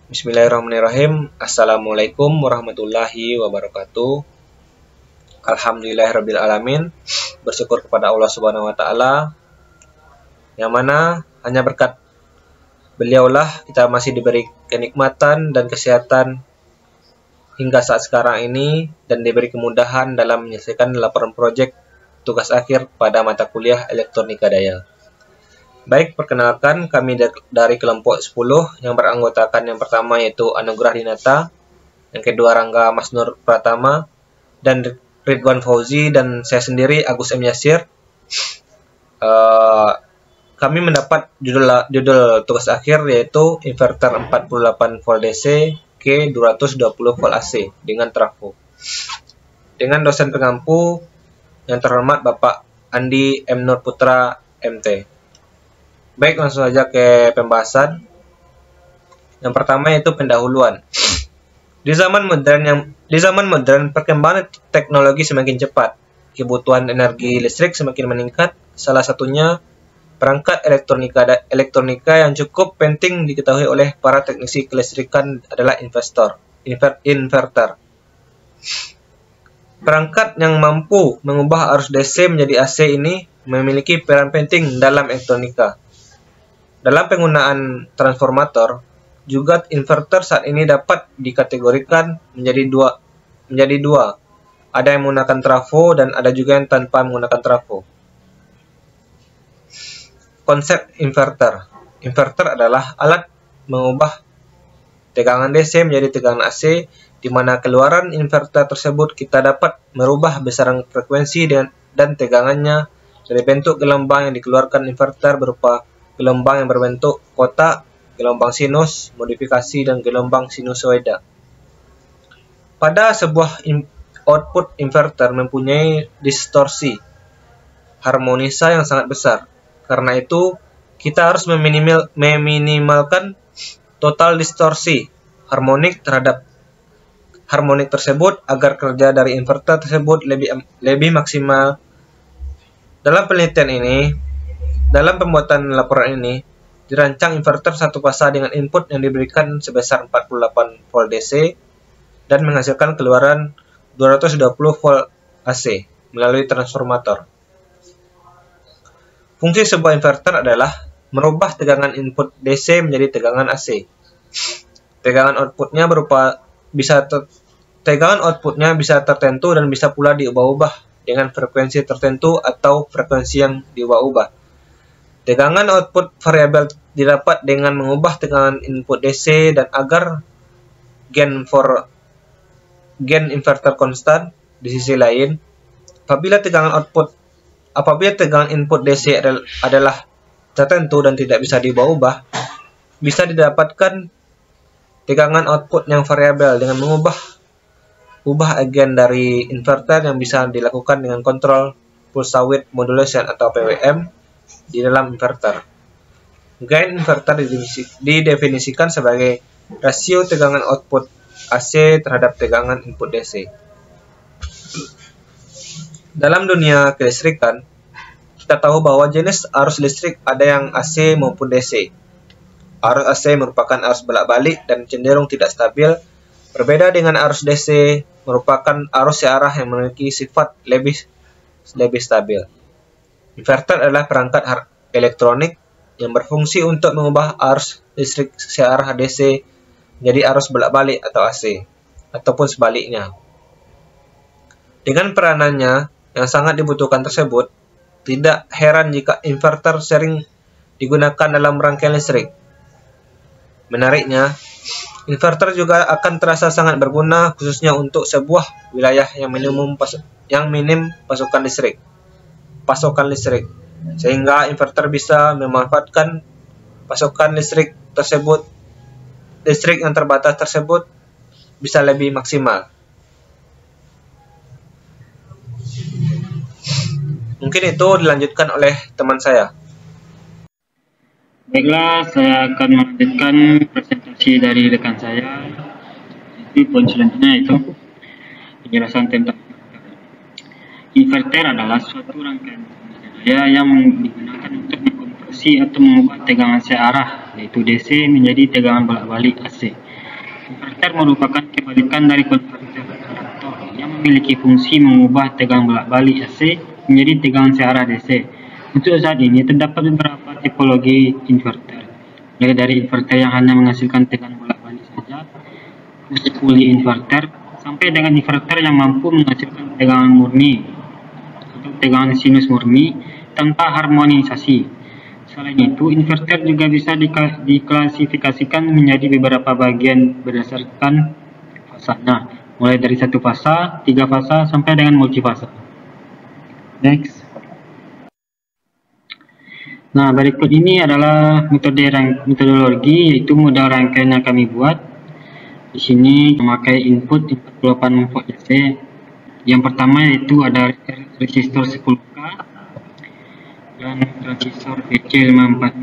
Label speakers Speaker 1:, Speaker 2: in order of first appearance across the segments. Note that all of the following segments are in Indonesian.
Speaker 1: Bismillahirrahmanirrahim. Assalamualaikum warahmatullahi wabarakatuh. Alhamdulillahirabbil alamin. Bersyukur kepada Allah Subhanahu wa taala yang mana hanya berkat beliaulah kita masih diberi kenikmatan dan kesehatan hingga saat sekarang ini dan diberi kemudahan dalam menyelesaikan laporan proyek tugas akhir pada mata kuliah Elektronika Daya. Baik, perkenalkan kami dari kelompok 10 yang beranggotakan yang pertama yaitu Anugrah Dinata, yang kedua Rangga Masnur Pratama, dan Ridwan Fauzi, dan saya sendiri Agus M. Yasir. Kami mendapat judul tugas akhir yaitu inverter 48 volt DC ke 220 volt AC dengan trafo. Dengan dosen pengampu yang terhormat Bapak Andi M. Nur Putra MT. Baik, langsung saja ke pembahasan. Yang pertama yaitu pendahuluan. Di zaman modern, perkembangan teknologi semakin cepat. Kebutuhan energi listrik semakin meningkat. Salah satunya perangkat elektronika yang cukup penting diketahui oleh para teknisi kelistrikan adalah inverter. Perangkat yang mampu mengubah arus DC menjadi AC ini memiliki peran penting dalam elektronika. Dalam penggunaan transformator, juga inverter saat ini dapat dikategorikan menjadi dua. Ada yang menggunakan trafo dan ada juga yang tanpa menggunakan trafo. Konsep inverter. Inverter adalah alat mengubah tegangan DC menjadi tegangan AC, di mana keluaran inverter tersebut kita dapat merubah besaran frekuensi dan tegangannya dari bentuk gelombang yang dikeluarkan inverter berupa gelombang yang berbentuk kotak, gelombang sinus, modifikasi, dan gelombang sinusoida. Pada sebuah output inverter mempunyai distorsi harmonisa yang sangat besar. Karena itu, kita harus meminimalkan total distorsi harmonik terhadap harmonik tersebut agar kerja dari inverter tersebut lebih maksimal. Dalam pembuatan laporan ini, dirancang inverter satu fasa dengan input yang diberikan sebesar 48 volt DC dan menghasilkan keluaran 220 volt AC melalui transformator. Fungsi sebuah inverter adalah merubah tegangan input DC menjadi tegangan AC. Tegangan outputnya bisa tertentu dan bisa pula diubah-ubah dengan frekuensi tertentu atau frekuensi yang diubah-ubah. Tegangan output variabel didapat dengan mengubah tegangan input DC dan agar gain inverter konstan. Di sisi lain, apabila tegangan input DC adalah tertentu dan tidak bisa diubah-ubah, bisa didapatkan tegangan output yang variabel dengan mengubah agen dari inverter yang bisa dilakukan dengan kontrol pulse width modulation atau PWM di dalam inverter. Gain inverter didefinisikan sebagai rasio tegangan output AC terhadap tegangan input DC. Dalam dunia kelistrikan, kita tahu bahwa jenis arus listrik ada yang AC maupun DC. Arus AC merupakan arus bolak-balik dan cenderung tidak stabil, berbeda dengan arus DC merupakan arus searah yang memiliki sifat lebih stabil. Inverter adalah perangkat elektronik yang berfungsi untuk mengubah arus listrik searah DC menjadi arus bolak-balik atau AC, ataupun sebaliknya. Dengan peranannya yang sangat dibutuhkan tersebut, tidak heran jika inverter sering digunakan dalam rangkaian listrik. Menariknya, inverter juga akan terasa sangat berguna khususnya untuk sebuah wilayah yang minim pasokan listrik, sehingga inverter bisa memanfaatkan pasokan listrik yang terbatas tersebut bisa lebih maksimal. Mungkin itu dilanjutkan oleh teman saya.
Speaker 2: Baiklah, saya akan melanjutkan presentasi dari rekan saya. Jadi poin selanjutnya itu penjelasan tentang inverter adalah suatu rangkaian daya yang digunakan untuk mengkonversi atau mengubah tegangan searah, yaitu DC menjadi tegangan bolak-balik AC. Inverter merupakan kebalikan dari konverter adaptor yang memiliki fungsi mengubah tegangan bolak-balik AC menjadi tegangan searah DC. Untuk saat ini terdapat beberapa tipologi inverter, mulai dari inverter yang hanya menghasilkan tegangan bolak-balik saja, push-pulley inverter, sampai dengan inverter yang mampu menghasilkan tegangan murni atau tegangan sinus murni tanpa harmonisasi. Selain itu, inverter juga bisa diklasifikasikan menjadi beberapa bagian berdasarkan fasanya, mulai dari 1 fasa, 3 fasa, sampai dengan multifasa. Next. Nah, berikut ini adalah metodologi, yaitu model rangkaian yang kami buat. Di sini memakai input 48 volt DC. Yang pertama yaitu ada resistor 10K dan transistor DC546 dan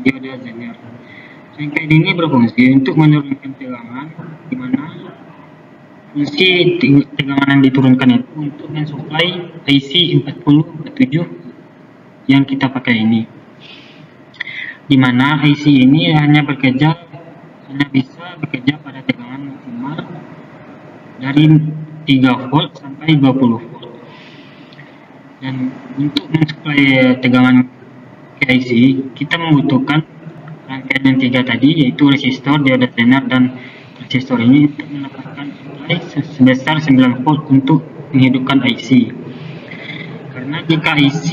Speaker 2: dioda Zener. Rangkaian ini berfungsi untuk menurunkan tegangan, di mana fungsi tegangan yang diturunkan itu untuk mensuplai IC 4047 yang kita pakai ini, di mana IC ini hanya bisa bekerja pada tegangan maksimal dari 3 volt sampai 20 volt. Dan untuk mensuplai tegangan ke IC, kita membutuhkan rangkaian yang 3 tadi, yaitu resistor, dioda Zener, dan transistor ini untuk mendapatkan suplai sebesar 9 volt untuk menghidupkan IC. Karena jika IC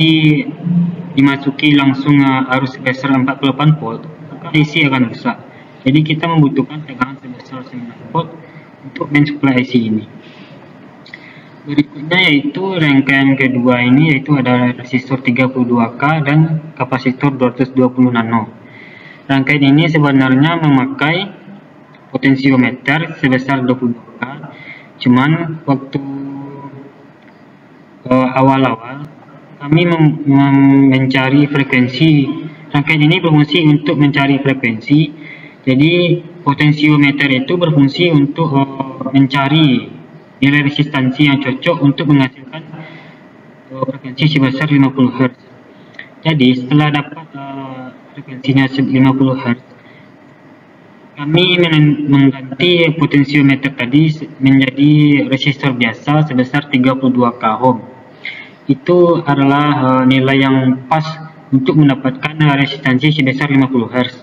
Speaker 2: dimasuki langsung arus sebesar 48 volt, maka IC akan rusak. Jadi kita membutuhkan tegangan sebesar 9 volt untuk mensuplai IC ini. Berikutnya yaitu rangkaian kedua ini, yaitu ada resistor 32K dan kapasitor 220 nano. Rangkaian ini sebenarnya memakai potensiometer sebesar 22K, cuman waktu awal-awal kami mencari frekuensi. Rangkaian ini berfungsi untuk mencari frekuensi, jadi potensiometer itu berfungsi untuk mencari nilai resistansi yang cocok untuk menghasilkan frekuensi sebesar 50 Hz. Jadi setelah dapat frekuensinya 50 Hz, kami mengganti potensiometer tadi menjadi resistor biasa sebesar 32K ohm. Itu adalah nilai yang pas untuk mendapatkan resistansi sebesar 50 Hz.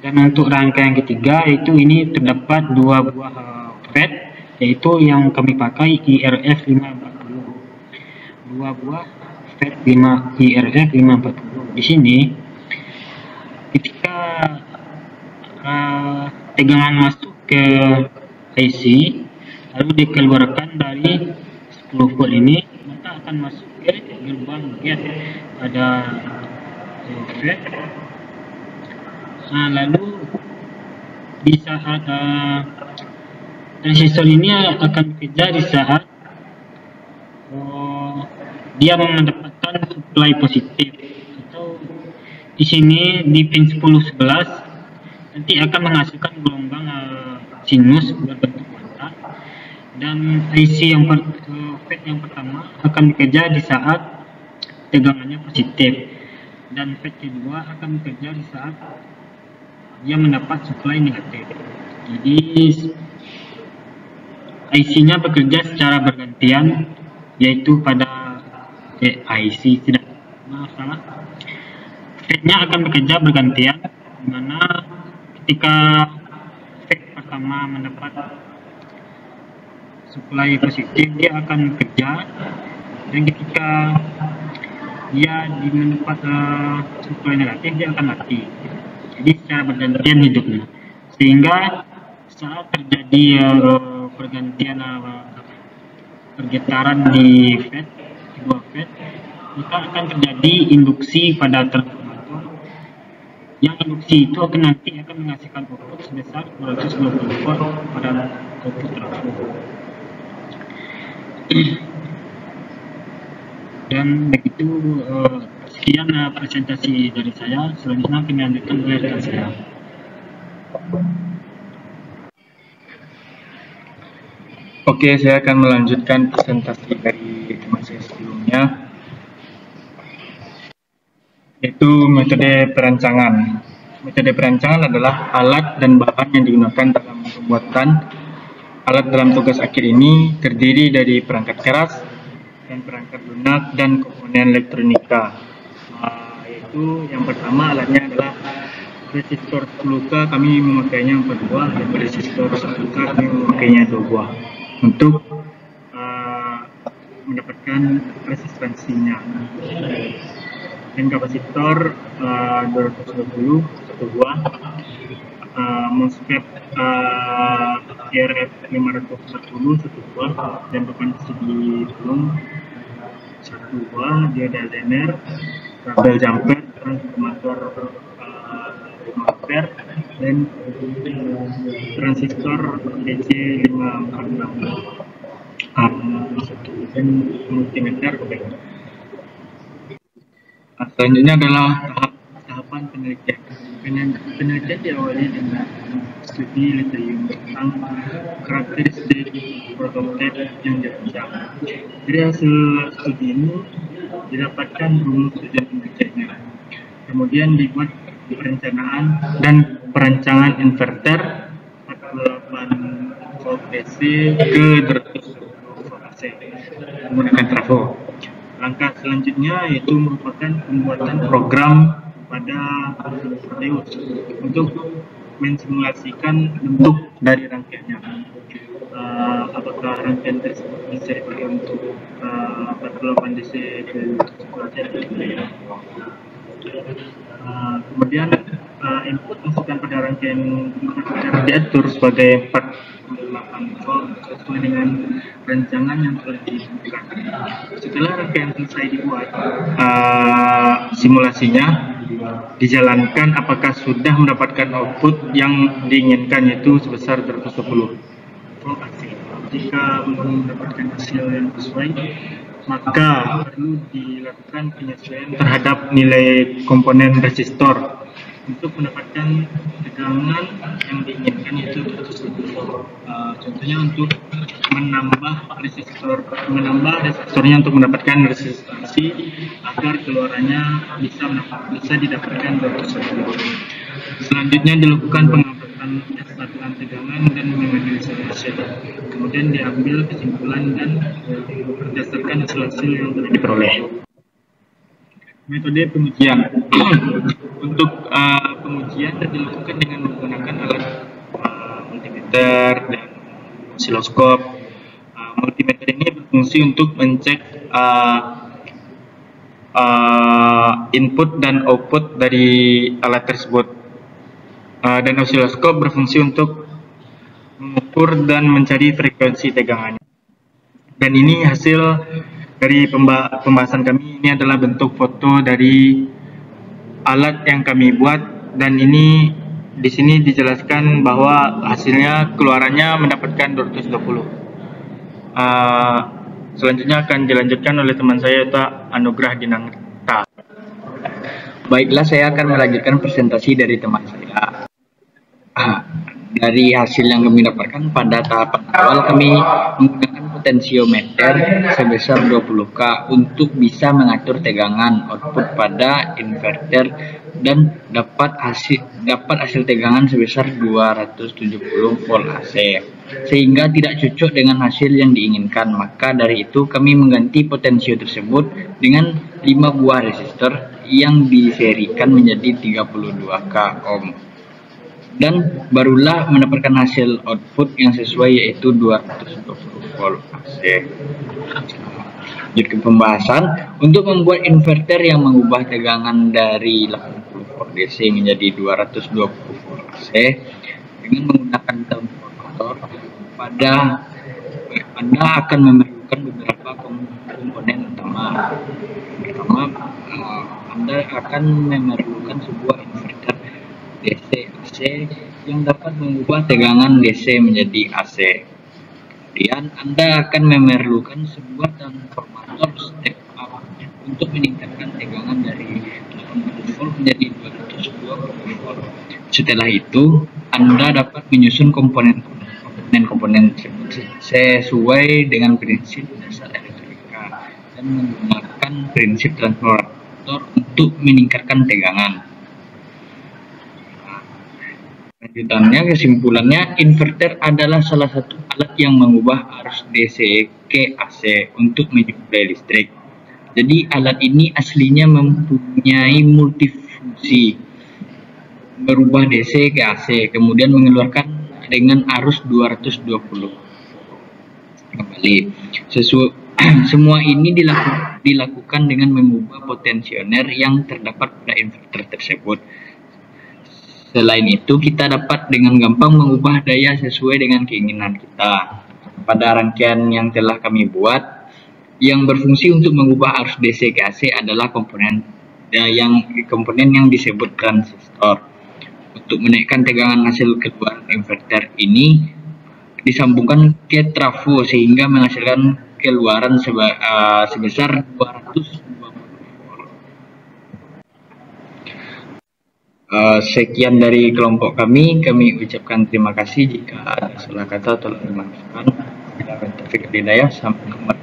Speaker 2: Dan untuk rangkaian ketiga, yaitu ini terdapat 2 buah FET, yaitu yang kami pakai IRF 540. 2 buah FET IRF 540. Di sini ketika tegangan masuk ke IC lalu dikeluarkan dari 10 volt ini, maka akan masuk ke gerbang gate pada FET. Nah, lalu di saat transistor ini akan bekerja di saat dia mendapatkan supply positif, atau di sini di pin 10-11 nanti akan menghasilkan gelombang sinus berbentuk kotak, dan IC yang FET yang pertama akan bekerja di saat tegangannya positif, dan FET kedua akan bekerja di saat dia mendapat supply negatif. Jadi IC-nya bekerja secara bergantian, yaitu pada IC tidak masalah. FET-nya akan bekerja bergantian, di mana ketika FET pertama mendapat supply positif dia akan bekerja, dan ketika dia mendapat supply negatif dia akan mati. Jadi secara bergantian hidupnya, sehingga saat terjadi pergantian pergetaran di FET, kedua FET, maka akan terjadi induksi pada transformator, yang induksi itu nanti akan menghasilkan output sebesar 220 volt pada output transformator. Dan begitu, sekian presentasi dari saya. Selanjutnya kami lanjutkan oleh rekan saya.
Speaker 3: Oke, saya akan melanjutkan presentasi dari teman saya sebelumnya, yaitu metode perancangan. Metode perancangan adalah alat dan bahan yang digunakan dalam pembuatan alat dalam tugas akhir ini terdiri dari perangkat keras dan perangkat lunak dan komponen elektronika. Yaitu yang pertama alatnya adalah resistor 10K, kami memakainya 4 buah, dan resistor 1K kami memakainya 2 buah untuk mendapatkan resistansinya. Dan kapasitor 220 1 buah, MOSFET RF 540 1 buah, dan papan CD belum 1 buah, dioda zener, kabel jumper, transformator 5 ampere, dan transistor DC 546 dan multimeter. Selanjutnya adalah tahapan penelitian. Penelitian diawali dengan studi laboratorium tentang karakteristik prototipe yang dirancang. Dari hasil studi ini didapatkan rumus tujuan penelitiannya. Kemudian dibuat perencanaan dan perancangan inverter 48 volt DC ke 220 volt AC menggunakan trafo. Langkah selanjutnya yaitu merupakan pembuatan program pada Proteus untuk mensimulasikan bentuk dari rangkaiannya. Apakah rangkaian tersebut bisa dipakai untuk 48 DC ke 220 volt. Kemudian input masukan pada rangkaian inverter diatur sebagai 48 volt sesuai dengan rancangan yang telah ditentukan. Setelah rangkaian selesai dibuat, simulasinya dijalankan apakah sudah mendapatkan output yang diinginkan, yaitu sebesar 220 volt AC. Jika belum mendapatkan hasil yang sesuai, maka perlu dilakukan penyesuaian terhadap nilai komponen resistor untuk mendapatkan tegangan yang diinginkan, yaitu 220 volt. Contohnya untuk menambah resistornya untuk mendapatkan resistansi agar keluarannya bisa didapatkan 220 volt. Selanjutnya dilakukan pengamatan satuan tegangan dan menganalisa hasil. Kemudian diambil kesimpulan dan berdasarkan hasil yang telah diperoleh. Metode pengujian. Untuk pengujian dilakukan dengan menggunakan alat multimeter dan osiloskop. Multimeter ini berfungsi untuk mengecek input dan output dari alat tersebut. Dan osiloskop berfungsi untuk mengukur dan mencari frekuensi tegangannya. Dan ini hasil dari pembahasan kami. Ini adalah bentuk foto dari alat yang kami buat, dan ini di sini dijelaskan bahwa hasilnya keluarannya mendapatkan 220. Selanjutnya akan dilanjutkan oleh teman saya, yaitu Anugrah Dinangta.
Speaker 4: Baiklah, saya akan melanjutkan presentasi dari teman saya. Dari hasil yang kami dapatkan pada tahapan awal, kami menggunakan potensiometer sebesar 20K untuk bisa mengatur tegangan output pada inverter dan dapat hasil tegangan sebesar 270 volt AC, sehingga tidak cocok dengan hasil yang diinginkan. Maka dari itu kami mengganti potensio tersebut dengan 5 buah resistor yang diserikan menjadi 32K ohm. Dan barulah mendapatkan hasil output yang sesuai, yaitu 220 volt AC. Lanjut ke pembahasan. Untuk membuat inverter yang mengubah tegangan dari 80 volt DC menjadi 220 volt AC dengan menggunakan transformator, Anda akan memerlukan beberapa komponen utama. Pertama, Anda akan memerlukan sebuah inverter DC AC yang dapat mengubah tegangan DC menjadi AC. Kemudian Anda akan memerlukan sebuah transformator step up untuk meningkatkan tegangan dari 80 volt menjadi 220 volt. Setelah itu, Anda dapat menyusun komponen sesuai dengan prinsip dasar elektronika dan menggunakan prinsip transformator untuk meningkatkan tegangan. Lanjutannya, kesimpulannya, inverter adalah salah satu alat yang mengubah arus DC ke AC untuk menyuplai listrik. Jadi alat ini aslinya mempunyai multifungsi, berubah DC ke AC, kemudian mengeluarkan dengan arus 220 kembali. Semua ini dilakukan dengan mengubah potensioner yang terdapat pada inverter tersebut. Selain itu, kita dapat dengan gampang mengubah daya sesuai dengan keinginan kita. Pada rangkaian yang telah kami buat, yang berfungsi untuk mengubah arus DC ke AC adalah komponen yang disebut transistor. Untuk menaikkan tegangan hasil keluaran inverter ini disambungkan ke trafo sehingga menghasilkan keluaran sebesar 220 sekian dari kelompok kami ucapkan terima kasih. Jika ada salah kata tolong dimaafkan. Bila bertaufiq hidayah, sampai jumpa.